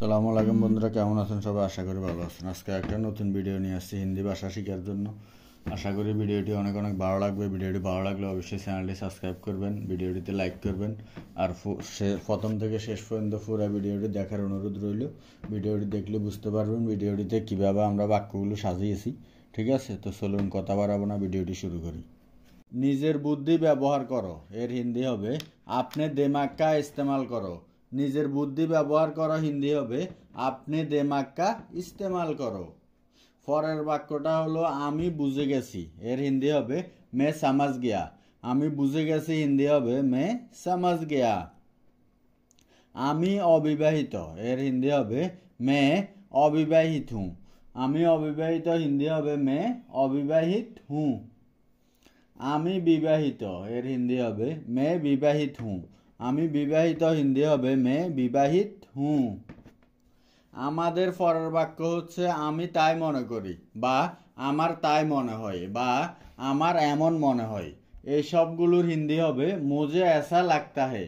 সালামু আলাইকুম বন্ধুরা, কেমন আছেন সবাই? আশা করি ভালো আছেন। আজকে একটা নতুন ভিডিও নিয়ে আসছি হিন্দি ভাষা শেখার জন্য। আশা করি ভিডিওটি অনেক ভালো লাগবে। ভিডিওটি ভালো লাগলে অবশ্যই চ্যানেলটি সাবস্ক্রাইব করবেন, ভিডিওটিতে লাইক করবেন, আর প্রথম থেকে শেষ পর্যন্ত পুরো ভিডিওটি দেখার অনুরোধ রইল। ভিডিওটি দেখলে বুঝতে পারবেন ভিডিওটিতে কীভাবে আমরা বাক্যগুলো সাজিয়েছি। ঠিক আছে, তো চলুন কথা বাড়াবো না, ভিডিওটি শুরু করি। নিজের বুদ্ধি ব্যবহার করো, এর হিন্দি হবে আপনি দিমাগ কা ইস্তেমাল করো। নিজের বুদ্ধি ব্যবহার করো হিন্দি হবে আপনি দিমাগ কা ইস্তেমাল করো। পরের বাক্যটা হলো আমি বুঝে গেছি, এর হিন্দি হবে মে সমাজ গিয়া। আমি বুঝে গেছি হিন্দি হবে মে সমাজ গিয়া। আমি অবিবাহিত, এর হিন্দি হবে মে অবিবাহিত হুঁ। আমি অবিবাহিত হিন্দি হবে মে অবিবাহিত হুঁ। আমি বিবাহিত, এর হিন্দি হবে মে বিবাহিত হুঁ। আমি বিবাহিত হিন্দি হবে মে বিবাহিত হুঁ। আমাদের পরের বাক্য হচ্ছে আমি তাই মনে করি, বা আমার তাই মনে হয়, বা আমার এমন মনে হয়। এই সবগুলোর হিন্দি হবে মুঝে ऐसा लगता है।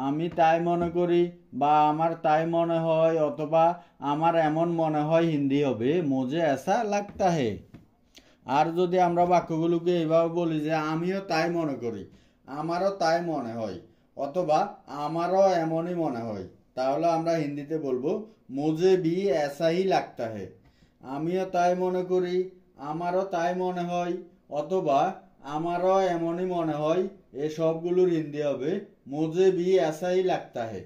আমি তাই মনে করি, বা আমার তাই মনে হয়, অথবা আমার এমন মনে হয় হিন্দি হবে মুঝে ऐसा लगता है। আর যদি আমরা বাক্যগুলোকে এইভাবে বলি যে আমিও তাই মনে করি, আমারও তাই মনে হয়, অথবা আমারও এমনই মনে হয়, তাহলে আমরা হিন্দিতে বলবো মুঝে ভি ऐसा ही लगता है। আমিও তাই মনে করি, আমারও তাই মনে হয়, অথবা আমারও এমনই মনে হয়। এই সবগুলোর হিন্দি হবে মুঝে ভি ऐसा ही लगता है।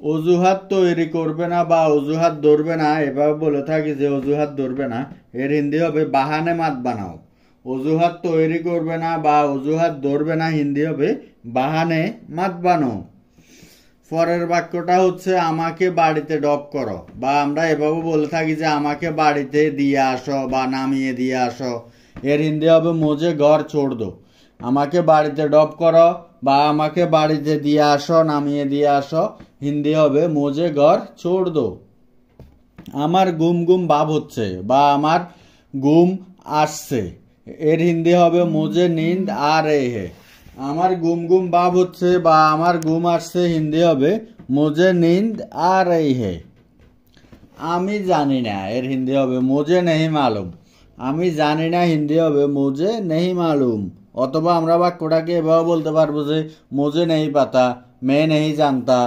অজুহাত তৈরি করবে না বা অজুহাত ধরবে না, এভাবে বলে থাকি যে অজুহাত ধরবে না, এর হিন্দি হবে বাহানে মাত বানাও। অজুহাত তৈরি করবে না বা অজুহাত ধরবে না হিন্দি হবে বাহানে মাত বানাও। পরের বাক্যটা হচ্ছে আমাকে বাড়িতে ড্রপ করো, বা আমরা এভাবে বলে থাকি যে আমাকে বাড়িতে দিয়ে আসো বা নামিয়ে দিয়ে আসো। এর হিন্দি হবে মুঝে ঘর ছোড় দো। আমাকে বাড়িতে ড্রপ করো বা আমাকে বাড়িতে দিয়ে আসো, নামিয়ে দিয়ে আসো, হিন্দি হবে মুঝে ঘর ছোড় দো। আমার গুম গুম ভাব হচ্ছে বা আমার ঘুম আসছে, এর হিন্দি হবে মুঝে নীंद आ रही है। আমার গুম গুম ভাব হচ্ছে বা আমার ঘুম আসছে, হিন্দি হবে মুঝে नींद आ रही है। আমি জানি না, এর হিন্দি হবে মুঝে नहीं मालूम। আমি জানি না হিন্দি হবে মুঝে नहीं मालूम। অথবা আমরা বাক্যটাকে এভাবে বলতে পারবো যে মুঝে नहीं पता, मैं नहीं जानता,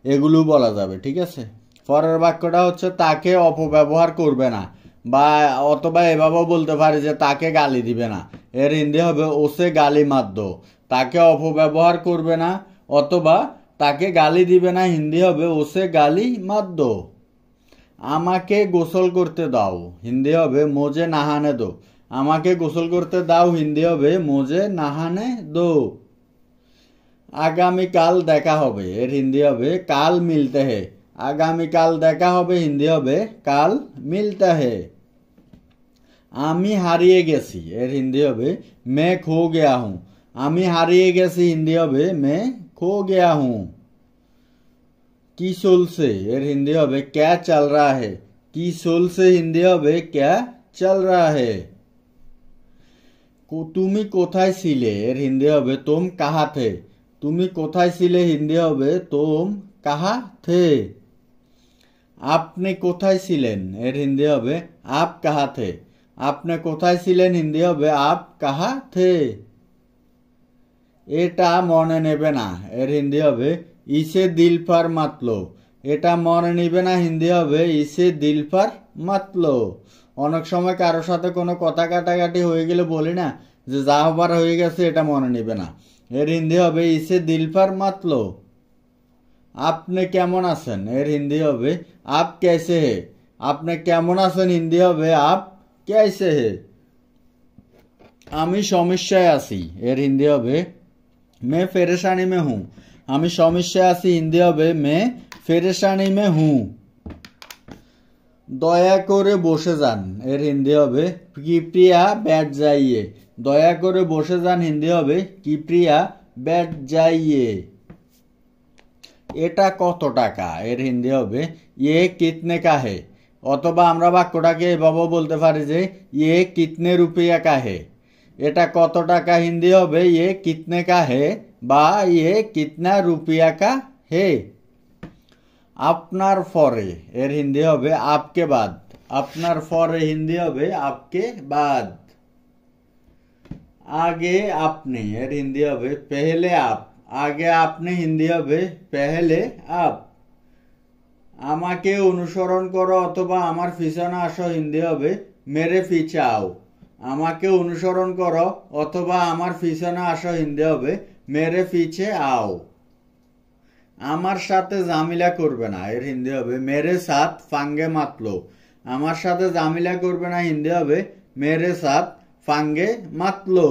এগুলো বলা যাবে। ঠিক আছে, পরের বাক্যটা হচ্ছে তাকে অপব্যবহার করবে না, বা অথবা এভাবেও বলতে পারি যে তাকে গালি দিবে না। এর হিন্দি হবে ওসে গালি মাত দো। তাকে অপব্যবহার করবে না অথবা তাকে গালি দিবে না, হিন্দি হবে ওসে গালি মাত দো। আমাকে গোসল করতে দাও, হিন্দি হবে মুঝে নহানে দো। আমাকে গোসল করতে দাও, হিন্দি হবে মুঝে নহানে দো। আগামীকাল দেখা হবে, এর হিন্দি হবে কাল মিলতে হে। আগামীকাল দেখা হবে, হিন্দি হবে কাল মিলতে হে। আমি হারিয়ে গেছি, এর হিন্দি হবে মে খো গেয়া হুঁ। আমি হারিয়ে গেছি, হিন্দি হবে মে খো গেয়া হুঁ। কি চলছে, এর হিন্দি হবে ক্যা চল রা হে। কি চলছে, হিন্দি হবে ক্যা চল রা হে। তুমি কোথায় ছিলে, এর হিন্দি হবে তুম কাহা থে। তুমি কোথায় ছিলে, হিন্দি হবে তুম কাহা থে। আপনি কোথায় ছিলেন, এর হিন্দি হবে আপ কাহা থে। আপনি কোথায় ছিলেন, হিন্দি হবে আপ কাহা থে। এটা মনে নেবে না, এর হিন্দি হবে ইসে দিল পার মাতলো। এটা মনে নিবে না, হিন্দি হবে ইসে দিল পার মাতলো। অনেক সময় কারোর সাথে কোনো কথা কাটাকাটি হয়ে গেলে বলি না যে যা হবার হয়ে গেছে, এটা মনে নিবে না। এর হিন্দি হবে ইসে দিল পার মাতলো। আপনি কেমন আছেন, এর হিন্দি হবে আপ कैसे है। আপনি কেমন আছেন, হিন্দি হবে আপ कैसे है। আমি সমস্যায় আছি, এর হিন্দি হবে मैं परेशानी में हूँ। আমি সমস্যায় আছি, হিন্দি হবে मैं परेशानी में हूँ। দয়া করে বসে যান, এর হিন্দি হবে कृपया बैठ जाइए। দয়া করে বসে যান, হিন্দি হবে कृपया बैठ जाइए। এটা কত টাকা, এর হিন্দি হবে ये कितने का है। অথবা আমরা বাক্যটাকে এভাবে বলতে পারি যে ये कितने रुपया का है। এটা কত টাকা, হিন্দি হবে ये कितने का है বা ये कितना रुपया का है। আপনার পরে এর হিন্দি হবে आपके बाद। আপনার পরে হিন্দি হবে आपके बाद। आगे आपने এর হিন্দি হবে पहले आप। आगे आपने হিন্দি হবে पहले आप। আমাকে অনুসরণ করো অথবা আমার পিছনে আসো হিন্দি হবে मेरे पीछे आओ। আমাকে অনুসরণ করো অথবা আমার পিছনে আসো হিন্দি হবে मेरे पीछे आओ। আমার সাথে ঝামেলা করবে না এর হিন্দি হবে मेरे साथ ফাঙ্গে মাতলো। আমার সাথে ঝামেলা করবে না হিন্দি হবে मेरे साथ ফাঙ্গে মাতলো।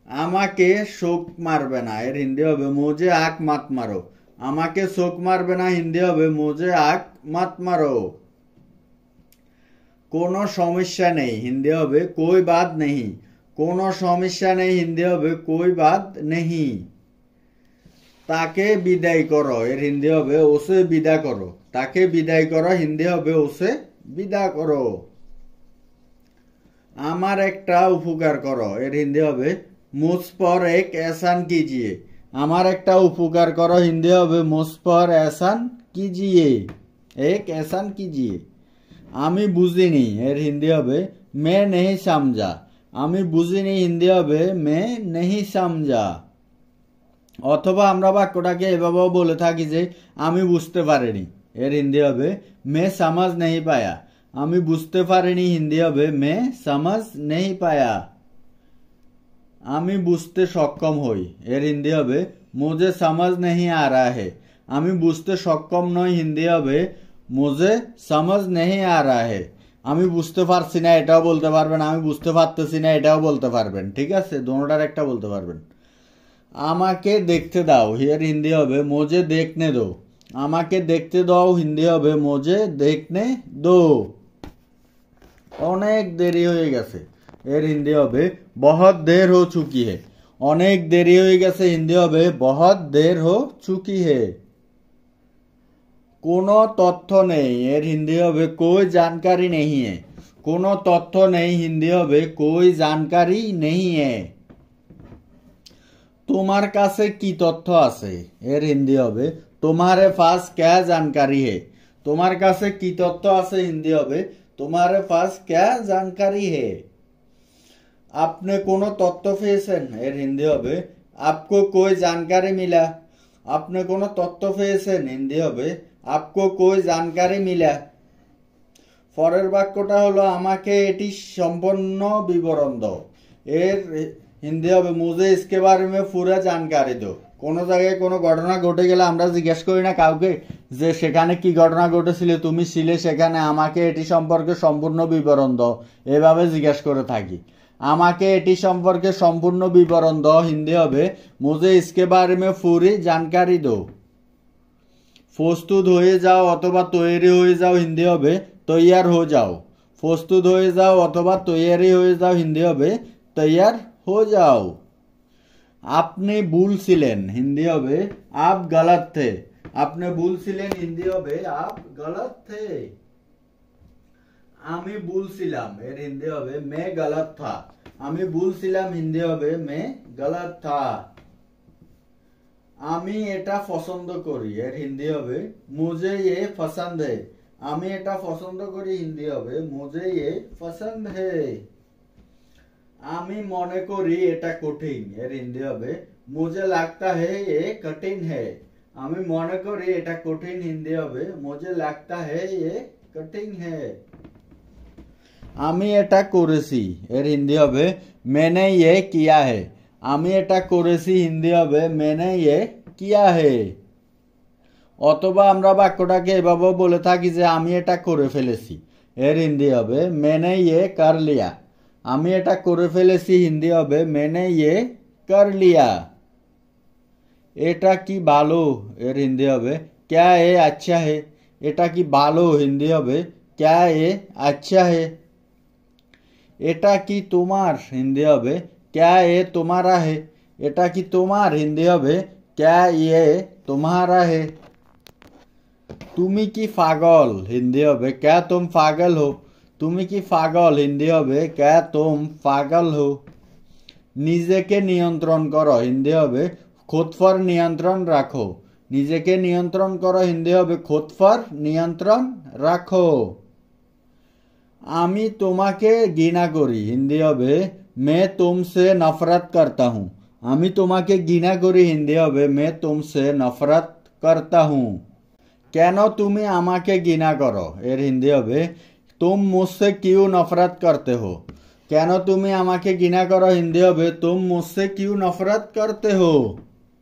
আমাকে শোক মারবে না এর হিন্দি হবে मुझे आंख मत मारो। আমাকে শোক মারবে না হিন্দি হবে मुझे आंख मत मारो। কোনো সমস্যা নেই হিন্দি হবে कोई बात नहीं। কোনো সমস্যা নেই হিন্দি হবে कोई बात नहीं। তাকে বিদায় করো এর হিন্দি হবে ওসে বিদায় করো। তাকে বিদায় করো হিন্দি হবে ওসে বিদায় করো। আমার একটা উপকার করো এর হিন্দি হবে मुझ पर एक एहसान कीजिए। আমার একটা উপকার করো হিন্দি হবে मुझ पर एहसान कीजिए। एक एहसान कीजिए। আমি বুঝিনি এর হিন্দি হবে मैं नहीं समझा। আমি বুঝিনি হিন্দি হবে मैं नहीं समझा। অথবা আমরা বাক্যটাকে এভাবেও বলে থাকি যে আমি বুঝতে পারিনি এর হিন্দি হবে मैं समझ नहीं पाया। আমি বুঝতে পারিনি হিন্দি হবে मैं समझ नहीं पाया। আমি বুঝতে সক্ষম হই এর হিন্দি হবে मुझे समझ नहीं आ रहा है। আমি বুঝতে সক্ষম নই হিন্দি হবে मुझे समझ नहीं आ रहा है। আমি বুঝতে পারছি না এটাও বলতে পারবেন, আমি বুঝতে পারতেছি না এটাও বলতে পারবেন, ঠিক আছে, দোনোটার একটা বলতে পারবেন। আমাকে দেখতে দাও এর হিন্দি হবে मुझे देखने दो। আমাকে দেখতে দাও হিন্দি হবে मुझे देखने दो। অনেক দেরি হয়ে গেছে এর হিন্দি হবে बहुत देर हो चुकी है। অনেক দেরি হয়ে গেছে হিন্দি হবে बहुत देर हो चुकी है। কোনো তথ্য নেই এর হিন্দি হবে कोई जानकारी नहीं है। কোনো তথ্য নেই হিন্দি হবে कोई जानकारी नहीं है। তোমার কাছে কি তথ্য আছে এর হিন্দি হবে तुम्हारे पास क्या जानकारी है। তোমার কাছে কি তথ্য আছে হিন্দি হবে तुम्हारे पास क्या जानकारी है। আপনি কোনো তথ্য পেয়েছেন এর হিন্দি হবে आपको कोई जानकारी मिला। আপনি কোনো তথ্য পেয়েছেন হিন্দি হবে आपको कोई जानकारी मिला। পরের বাক্যটা হলো আমাকে এটি সম্পূর্ণ বিবরণ দাও এর হিন্দি হবে मुझे इसके बारे में पूरा जानकारी दो। কোনো জায়গায় কোনো ঘটনা ঘটে গেলে আমরা জিজ্ঞেস করি না কাউকে যে সেখানে কি ঘটনা ঘটেছিল, তুমি ছিলে সেখানে, আমাকে এটি সম্পর্কে সম্পূর্ণ বিবরণ দাও, এভাবে জিজ্ঞেস করে থাকি। আমাকে এটি সম্পর্কে সম্পূর্ণ বিবরণ দাও হিন্দি হবে मुझे इसके बारे में पूरी जानकारी दो। প্রস্তুত হয়ে যাও অথবা তৈরি হয়ে যাও হিন্দি হবে তৈয়ার হয়ে যাও। প্রস্তুত হয়ে যাও অথবা তৈয়ারি হয়ে যাও হিন্দি হবে তৈয়ার হয়ে যাও। আপনি ভুল ছিলেন হিন্দি হবে आप गलत थे। আপনি ভুল ছিলেন হিন্দি হবে आप गलत थे। আমি ভুল ছিলাম এর হিন্দি হবে मैं गलत था। আমি ভুল ছিলাম হিন্দি হবে मैं गलत था। আমি এটা পছন্দ করি এর হিন্দি হবে मुझे ये पसंद है। আমি এটা পছন্দ করি হিন্দি হবে मुझे ये पसंद है। আমি মনে করি এটা কঠিন এর হিন্দি হবে मुझे लगता है ये कठिन है। আমি মনে করি এটা কঠিন হিন্দি হবে मुझे लगता है ये कठिन है। আমি এটা করেছি এর হিন্দি হবে मैंने ये किया है। আমি এটা করেছি হিন্দি হবে मैंने ये किया है। অথবা আমরা বাক্যটাকে এভাবেও বলে থাকি যে আমি এটা করে ফেলেছি এর হিন্দি হবে मैंने ये कर लिया। আমি এটা করে ফেলেছি হিন্দি হবে मैंने ये कर लिया। এটা কি ভালো এর হিন্দি হবে क्या ये अच्छा है। এটা কি ভালো হিন্দি হবে क्या ये अच्छा है। এটা কি তোমার হিন্দি হবে क्या ये तुम्हारा है। এটা কি তোমার হিন্দি হবে क्या ये तुम्हारा है। তুমি কি পাগল হিন্দি হবে क्या तुम पागल हो। তুমি কি পাগল হিন্দি হবে क्या तुम पागल हो। নিজেকে নিয়ন্ত্রণ করো হিন্দি হবে खुद पर नियंत्रण रखो। নিজেকে নিয়ন্ত্রণ করো হিন্দি হবে खुद पर নিয়ন্ত্রণ রাখো। আমি তোমাকে ঘৃণা করি হিন্দি হবে मैं तुमसे नफरत करता हूँ। আমি তোমাকে ঘৃণা করি হিন্দি হবে मैं तुमसे नफरत करता हूँ। কেন তুমি আমাকে ঘৃণা করো এর হিন্দি হবে तुम मुझसे क्यों नफरत करते हो। কেন তুমি আমাকে ঘৃণা করো হিন্দি হবে तुम मुझसे क्यों नफरत करते हो।